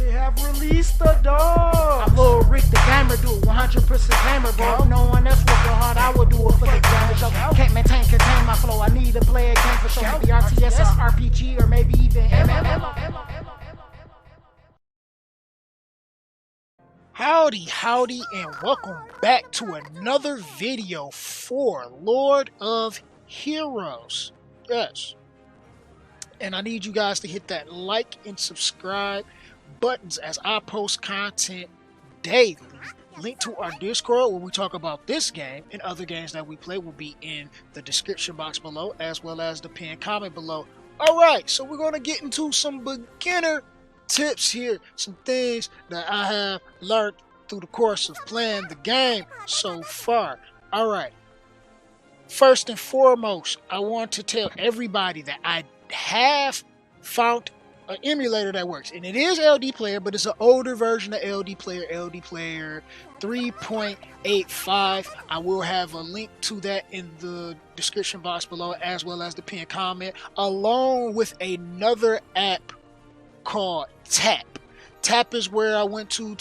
They have released the dog. I'm Lil Rick the gamer, do it 100% gamer, bro. If no one else working hard, I would do it for the gamer. Yo, can't contain my flow. I need to play a game for sure. Maybe RTS, RPG, or maybe even MMO. Howdy, and welcome back to another video for Lord of Heroes. Yes. And I need you guys to hit that like and subscribe buttons as I post content daily. Link to our Discord where we talk about this game and other games that we play will be in the description box below, as well as the pinned comment below. Alright, so we're going to get into some beginner tips here, some things that I have learned through the course of playing the game so far. Alright, first and foremost, I want to tell everybody that I have found an emulator that works, and it is LD Player, but it's an older version of LD Player 3.85. I will have a link to that in the description box below, as well as the pinned comment, along with another app called Tap. Tap is where I went to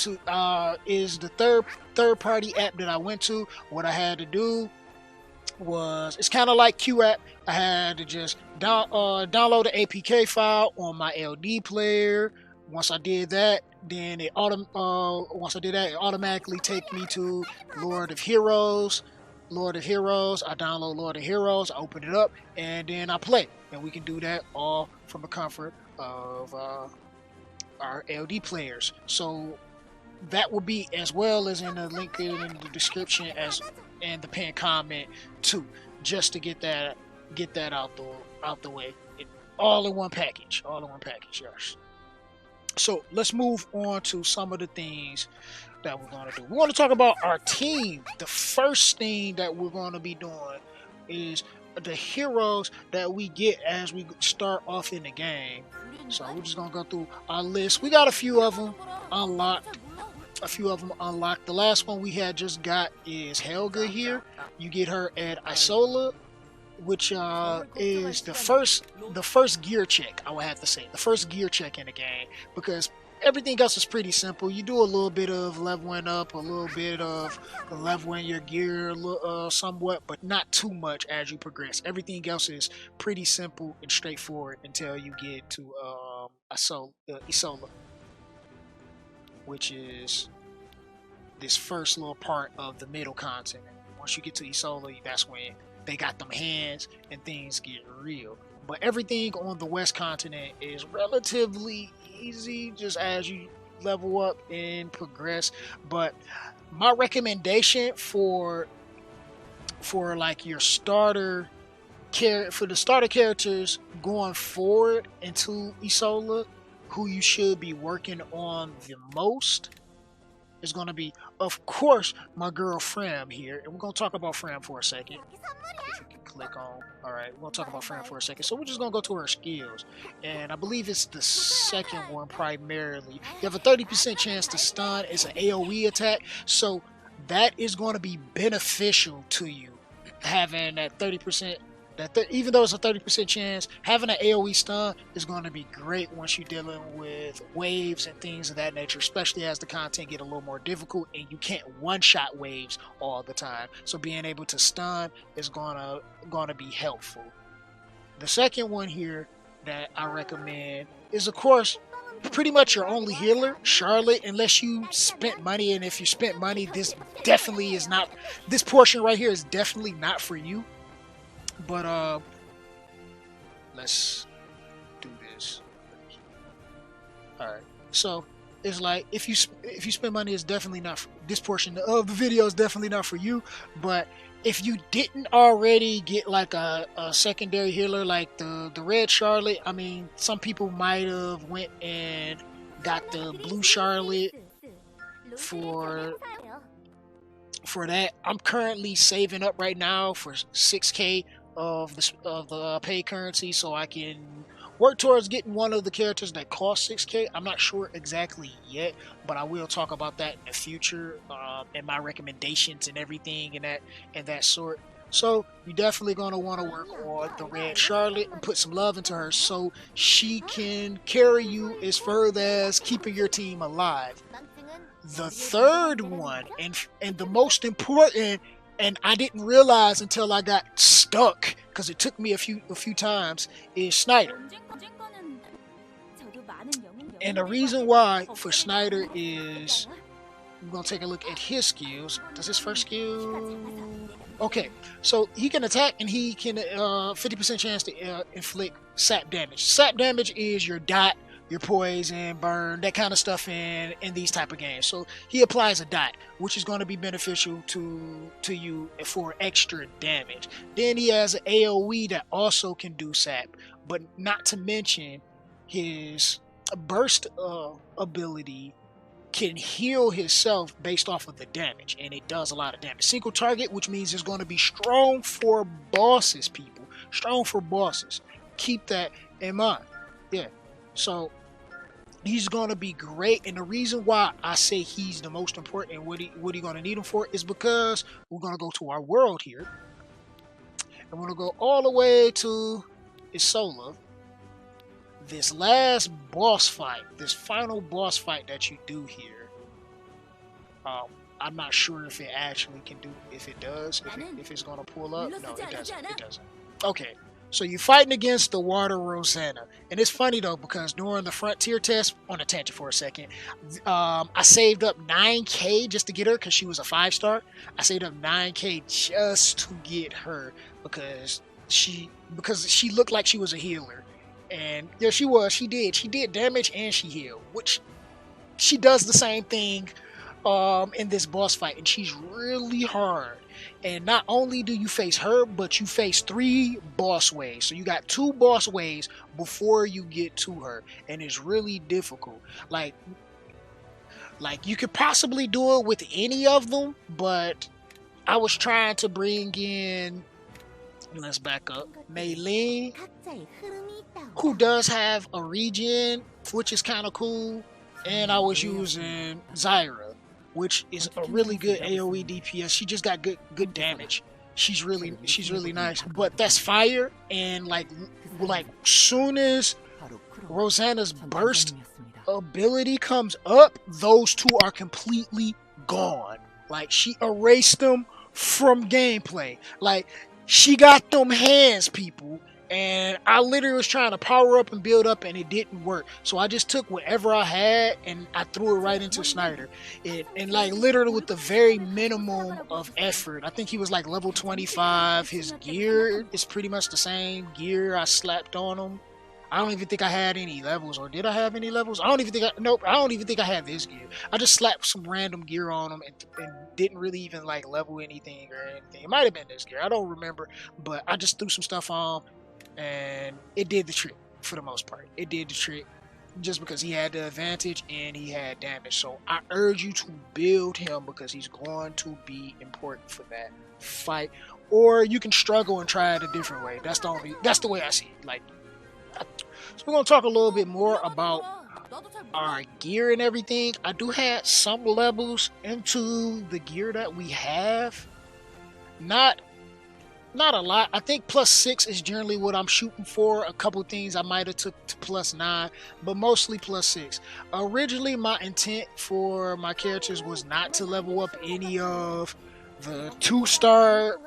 is the third party app that I went to. What I had to do was, it's kind of like QApp. I had to just download the APK file on my LD player. Once I did that, then it automatically take me to Lord of Heroes. I download Lord of Heroes, I open it up, and then I play. And we can do that all from the comfort of our LD players. So that will be, as well as in the link in the description and the pinned comment too, just to get that out the way. All in one package. Yes. So let's move on to some of the things that we're going to do. We're going to talk about our team. The first thing that we're going to be doing is the heroes that we get as we start off in the game. So we're just going to go through our list. We got a few of them unlocked. The last one we had just got is Helga here. You get her at Isola, which is the first gear check, I would have to say. The first gear check in the game, because everything else is pretty simple. You do a little bit of leveling up, a little bit of leveling your gear somewhat, but not too much as you progress. Everything else is pretty simple and straightforward until you get to Isola, which is this first little part of the middle continent. Once you get to Isola, that's when they got them hands and things get real. But everything on the west continent is relatively easy just as you level up and progress. But my recommendation for like your starter characters going forward into Isola, who you should be working on the most, is going to be, of course, my girl Fram here. And we're going to talk about Fram for a second. If you can click on. Alright, we're going to talk about Fram for a second. So we're just going to go to her skills. And I believe it's the second one primarily. You have a 30% chance to stun. It's an AoE attack. So that is going to be beneficial to you. Having that 30%. Even though it's a 30% chance, having an AoE stun is going to be great once you're dealing with waves and things of that nature, especially as the content get a little more difficult and you can't one-shot waves all the time. So being able to stun is gonna be helpful. The second one here that I recommend is, of course, pretty much your only healer, Charlotte, unless you spent money. And if you spent money, this portion right here is definitely not for you. But let's do this. Alright, so it's like, if you spend money, it's definitely not for, this portion of the video is definitely not for you. But if you didn't already get like a secondary healer like the red Charlotte, I mean, some people might have went and got the blue Charlotte for that. I'm currently saving up right now for 6K of the paid currency, so I can work towards getting one of the characters that cost 6K. I'm not sure exactly yet, but I will talk about that in the future, and my recommendations and everything and that sort. So you're definitely going to want to work on the Red Charlotte and put some love into her so she can carry you as further as keeping your team alive. The third one, and the most important, and I didn't realize until I got stuck because it took me a few times, is Snyder. And the reason why for Snyder is, we're going to take a look at his skills. Does his first skill... Okay, so he can attack and he can 50% chance to inflict sap damage. Sap damage is your dot, your poison, burn, that kind of stuff in these type of games. So he applies a dot, which is going to be beneficial to you for extra damage. Then he has an AoE that also can do sap, but not to mention his burst ability can heal himself based off of the damage, and it does a lot of damage. Single target, which means it's going to be strong for bosses, people. Strong for bosses. Keep that in mind. Yeah. So he's going to be great, and the reason why I say he's the most important and what he going to need him for is because we're going to go to our world here, and we're going to go all the way to Isola. This last boss fight, this final boss fight that you do here, I'm not sure if it actually can do, if it does, if it's going to pull up. No, it doesn't. Okay, so you're fighting against the Water Rosanna. And it's funny though, because during the Frontier test, on a tangent for a second, I saved up 9k just to get her because she was a 5-star. I saved up 9k just to get her because she looked like she was a healer. And yeah, she did damage and she healed, which she does the same thing in this boss fight, and she's really hard. And not only do you face her, but you face 3 boss waves. So you got 2 boss waves before you get to her, and it's really difficult. Like you could possibly do it with any of them, but I was trying to bring in, let's back up, Mah-Lon, who does have a regen, which is kind of cool, and I was using Zyra, which is a really good AoE DPS. She just got good damage. She's really nice, but that's fire, and like soon as Rosanna's burst ability comes up, those 2 are completely gone. Like, she erased them from gameplay. Like, she got them hands, people, and I literally was trying to power up and build up, and it didn't work. So I just took whatever I had and I threw it right into Snyder. And like literally with the very minimum of effort. I think he was like level 25. His gear is pretty much the same gear I slapped on him. I don't even think I had any levels, or did I have any levels? I don't even think I had this gear. I just slapped some random gear on him and didn't really even like level anything or anything. It might have been this gear, I don't remember, but I just threw some stuff on and it did the trick for the most part. It did the trick just because he had the advantage and he had damage. So I urge you to build him because he's going to be important for that fight. Or you can struggle and try it a different way. That's the way I see it. Like, so we're going to talk a little bit more about our gear and everything. I do have some levels into the gear that we have. Not a lot. I think +6 is generally what I'm shooting for. A couple things I might have took to +9, but mostly +6. Originally, my intent for my characters was not to level up any of the 2-star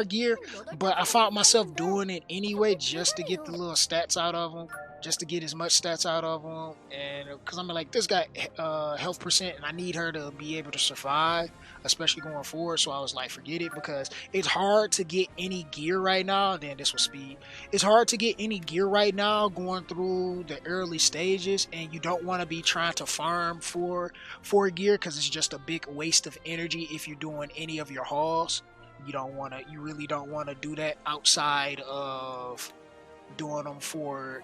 gear, but I found myself doing it anyway just to get the little stats out of them, just to get as much stats out of them, and because I'm like, this guy health percent and I need her to be able to survive, especially going forward. So I was like, forget it, because it's hard to get any gear right now. Then this was speed. It's hard to get any gear right now going through the early stages, and you don't want to be trying to farm for gear because it's just a big waste of energy if you're doing any of your hauls. You really don't want to do that outside of doing them for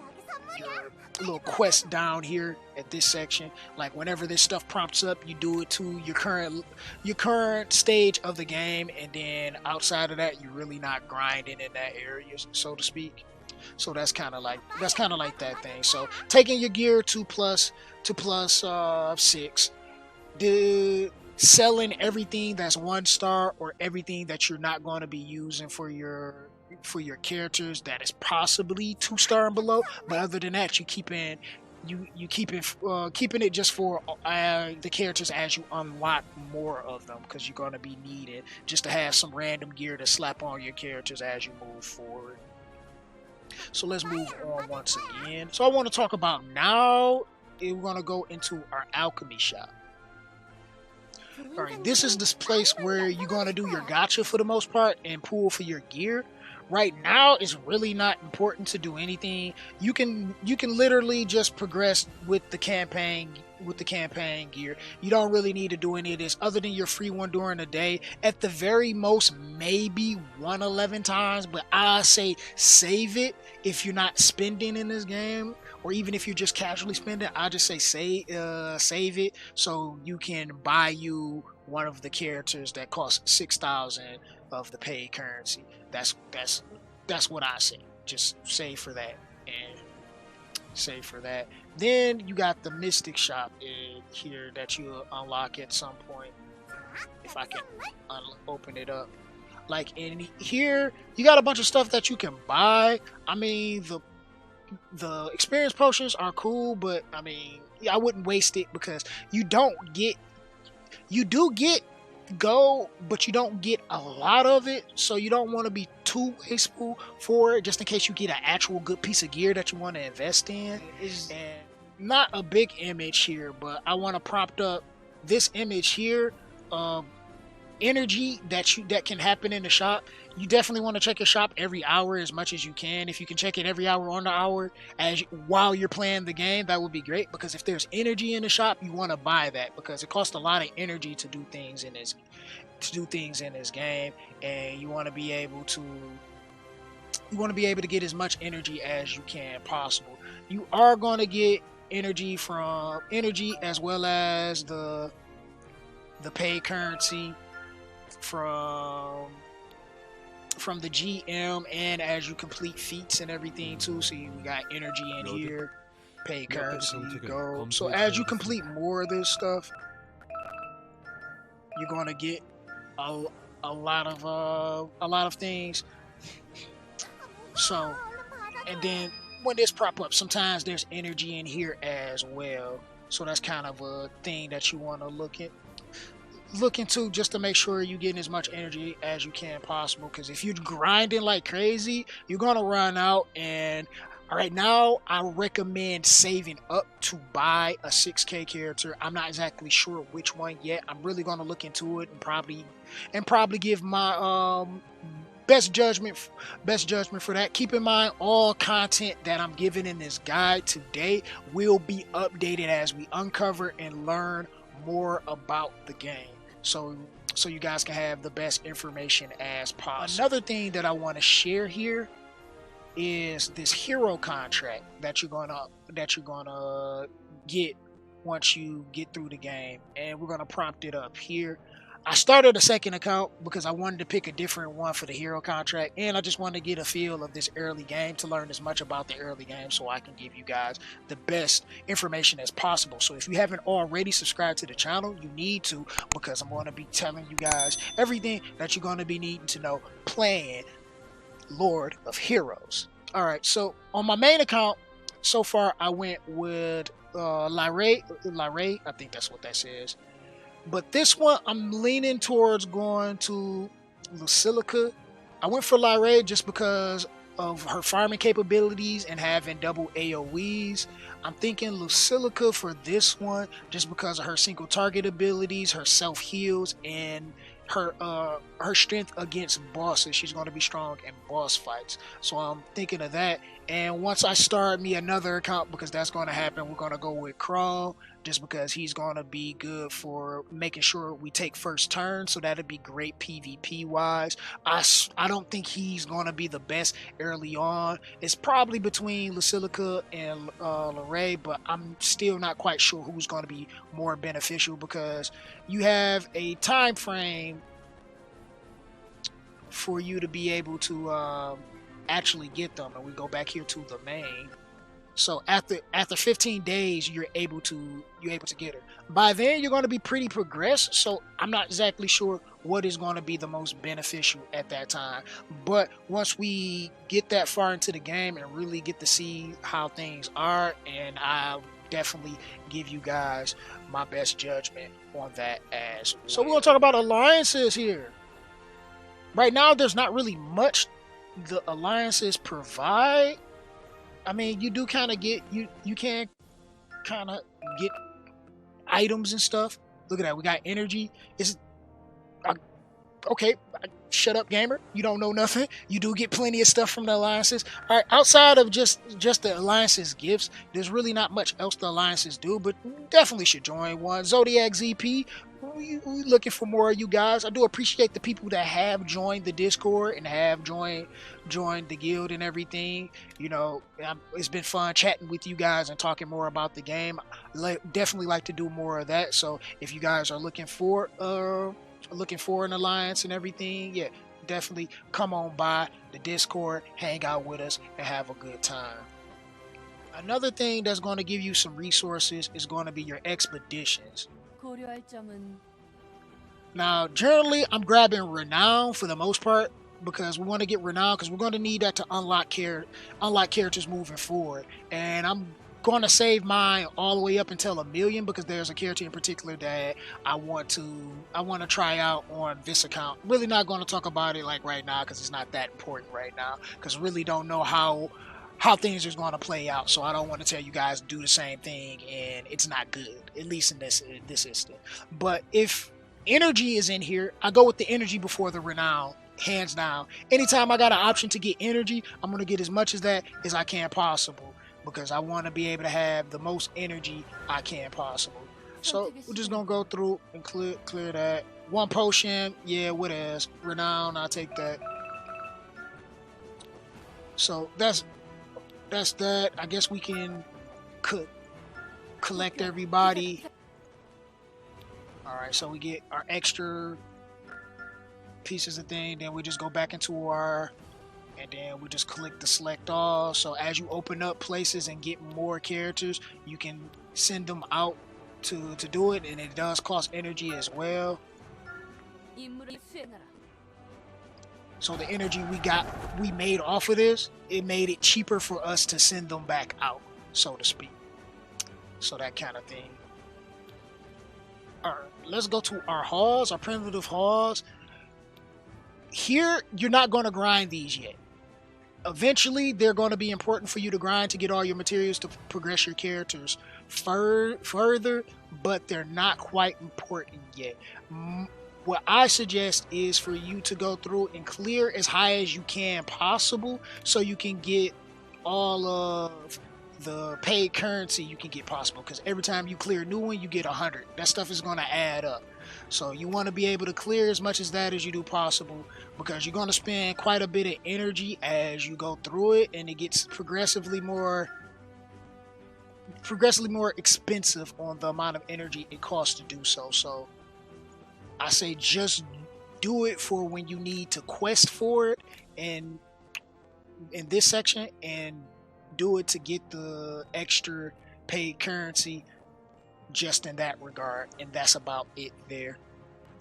your little quest down here at this section. Like, whenever this stuff prompts up, you do it to your current stage of the game, and then outside of that, you're really not grinding in that area, so to speak. So that's kind of like that thing. So taking your gear to plus 6. The selling everything that's 1-star or everything that you're not going to be using for your characters that is possibly 2-star and below. But other than that, you keeping it just for the characters as you unlock more of them, because you're going to be needed just to have some random gear to slap on your characters as you move forward. So let's move on once again. So I want to talk about now, we're going to go into our alchemy shop. Alright, this is this place where you're going to do your gacha for the most part and pull for your gear. Right now, it's really not important to do anything. You can literally just progress with the campaign gear. You don't really need to do any of this other than your free one during the day. At the very most, maybe 111 times, but I say save it if you're not spending in this game, or even if you're just casually spending. I just say save it so you can buy you one of the characters that costs 6,000 of the paid currency. That's what I say. Just save for that and save for that. Then you got the Mystic Shop in here that you'll unlock at some point. If I can open it up. Like in here, you got a bunch of stuff that you can buy. I mean, the experience potions are cool, but I mean, I wouldn't waste it because you do get gold, but you don't get a lot of it, so you don't want to be too wasteful for it, just in case you get an actual good piece of gear that you want to invest in. And not a big image here, but I want to prop up this image here of energy that can happen in the shop. You definitely want to check your shop every hour as much as you can. If you can check it every hour on the hour while you're playing the game, that would be great, because if there's energy in the shop, you want to buy that, because it costs a lot of energy to do things in this game, and you want to be able to get as much energy as you can possible. You are going to get energy from energy as well as the paid currency from the GM, and as you complete feats and everything too. So you got energy in here, pay currency, gold. So as you complete more of this stuff, you're gonna get a lot of things. So, and then when this prop up, sometimes there's energy in here as well. So that's kind of a thing that you want to look into, just to make sure you're getting as much energy as you can possible, because if you're grinding like crazy, you're gonna run out. And right now, I recommend saving up to buy a 6K character. I'm not exactly sure which one yet. I'm really gonna look into it and probably give my best judgment for that. Keep in mind, all content that I'm giving in this guide today will be updated as we uncover and learn more about the game, so you guys can have the best information as possible. Another thing that I want to share here is this hero contract that you're gonna get once you get through the game, and we're gonna prompt it up here. I started a second account because I wanted to pick a different one for the hero contract, and I just wanted to get a feel of this early game, to learn as much about the early game so I can give you guys the best information as possible. So if you haven't already subscribed to the channel, you need to, because I'm going to be telling you guys everything that you're going to be needing to know playing Lord of Heroes. Alright, so on my main account, so far I went with Lyrae, I think that's what that says. But this one, I'm leaning towards going to Lucilica. I went for Lyrae just because of her farming capabilities and having double AoEs. I'm thinking Lucilica for this one just because of her single target abilities, her self heals, and her strength against bosses. She's going to be strong in boss fights, so I'm thinking of that. And once I start me another account, because that's going to happen, we're going to go with Kron, just because he's going to be good for making sure we take first turn, so that'd be great PvP wise. I don't think he's going to be the best early on. It's probably between Lucilica and Lyrae, but I'm still not quite sure who's going to be more beneficial, because you have a time frame for you to be able to actually get them. And we go back here to the main. So after 15 days, you're able to get her. By then, you're going to be pretty progressed. So I'm not exactly sure what is going to be the most beneficial at that time. But once we get that far into the game and really get to see how things are, and I'll definitely give you guys my best judgment on that as well. So we're going to talk about alliances here. Right now, there's not really much the alliances provide. I mean, you do kind of get, you can kind of get items and stuff. Look at that, we got energy. It's okay. Shut up, gamer. You don't know nothing. You do get plenty of stuff from the alliances. All right, outside of just the alliances gifts, there's really not much else the alliances do. But definitely should join one. Zodiac ZP. We looking for more of you guys. I do appreciate the people that have joined the Discord and have joined the guild and everything. You know, it's been fun chatting with you guys and talking more about the game. Definitely like to do more of that. So if you guys are looking for an alliance and everything, yeah, definitely come on by the Discord, hang out with us, and have a good time. Another thing that's going to give you some resources is going to be your expeditions. Now, generally, I'm grabbing renown for the most part because we want to get renown because we're going to need that to unlock characters moving forward. And I'm going to save mine all the way up until 1 million because there's a character in particular that I want to try out on this account. Really not going to talk about it like right now because it's not that important right now because really don't know how things are going to play out, so I don't want to tell you guys to do the same thing and it's not good, at least in this instant. But if energy is in here, I go with the energy before the renown, hands down. Anytime I got an option to get energy, I'm going to get as much as that as I can possible because I want to be able to have the most energy I can possible. So we're just going to go through and clear that. One potion, yeah, what else? Renown, I'll take that. So that's that. I guess we can collect everybody. Alright, so we get our extra pieces of thing, then we just go back into and then we just click the select all. So as you open up places and get more characters, you can send them out to do it, and it does cost energy as well. So the energy we made off of this, it made it cheaper for us to send them back out, so to speak. So that kind of thing. All right, let's go to our halls, our primitive halls. Here, you're not going to grind these yet. Eventually, they're going to be important for you to grind to get all your materials to progress your characters further, but they're not quite important yet. What I suggest is for you to go through and clear as high as you can possible so you can get all of the paid currency you can get possible, because every time you clear a new one you get 100. That stuff is going to add up, so you want to be able to clear as much as that as you do possible, because you're going to spend quite a bit of energy as you go through it, and it gets progressively more expensive on the amount of energy it costs to do so. So I say just do it for when you need to quest for it and in this section, and do it to get the extra paid currency just in that regard. And that's about it there.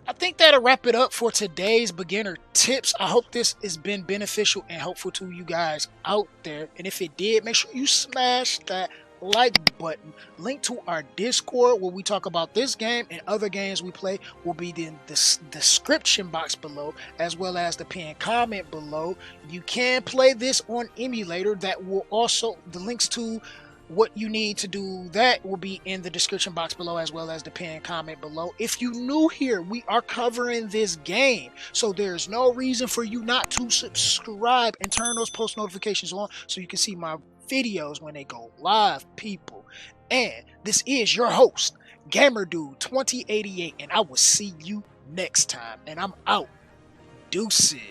I think that'll wrap it up for today's beginner tips. I hope this has been beneficial and helpful to you guys out there. And if it did, make sure you smash that like button. Link to our Discord where we talk about this game and other games we play will be in the description box below, as well as the pinned comment below. You can play this on emulator. That will also, the links to what you need to do that will be in the description box below, as well as the pinned comment below. If you new here, we are covering this game, so there's no reason for you not to subscribe and turn those post notifications on so you can see my videos when they go live, people. And this is your host, GamerDude2088, and I will see you next time. And I'm out. Deuces.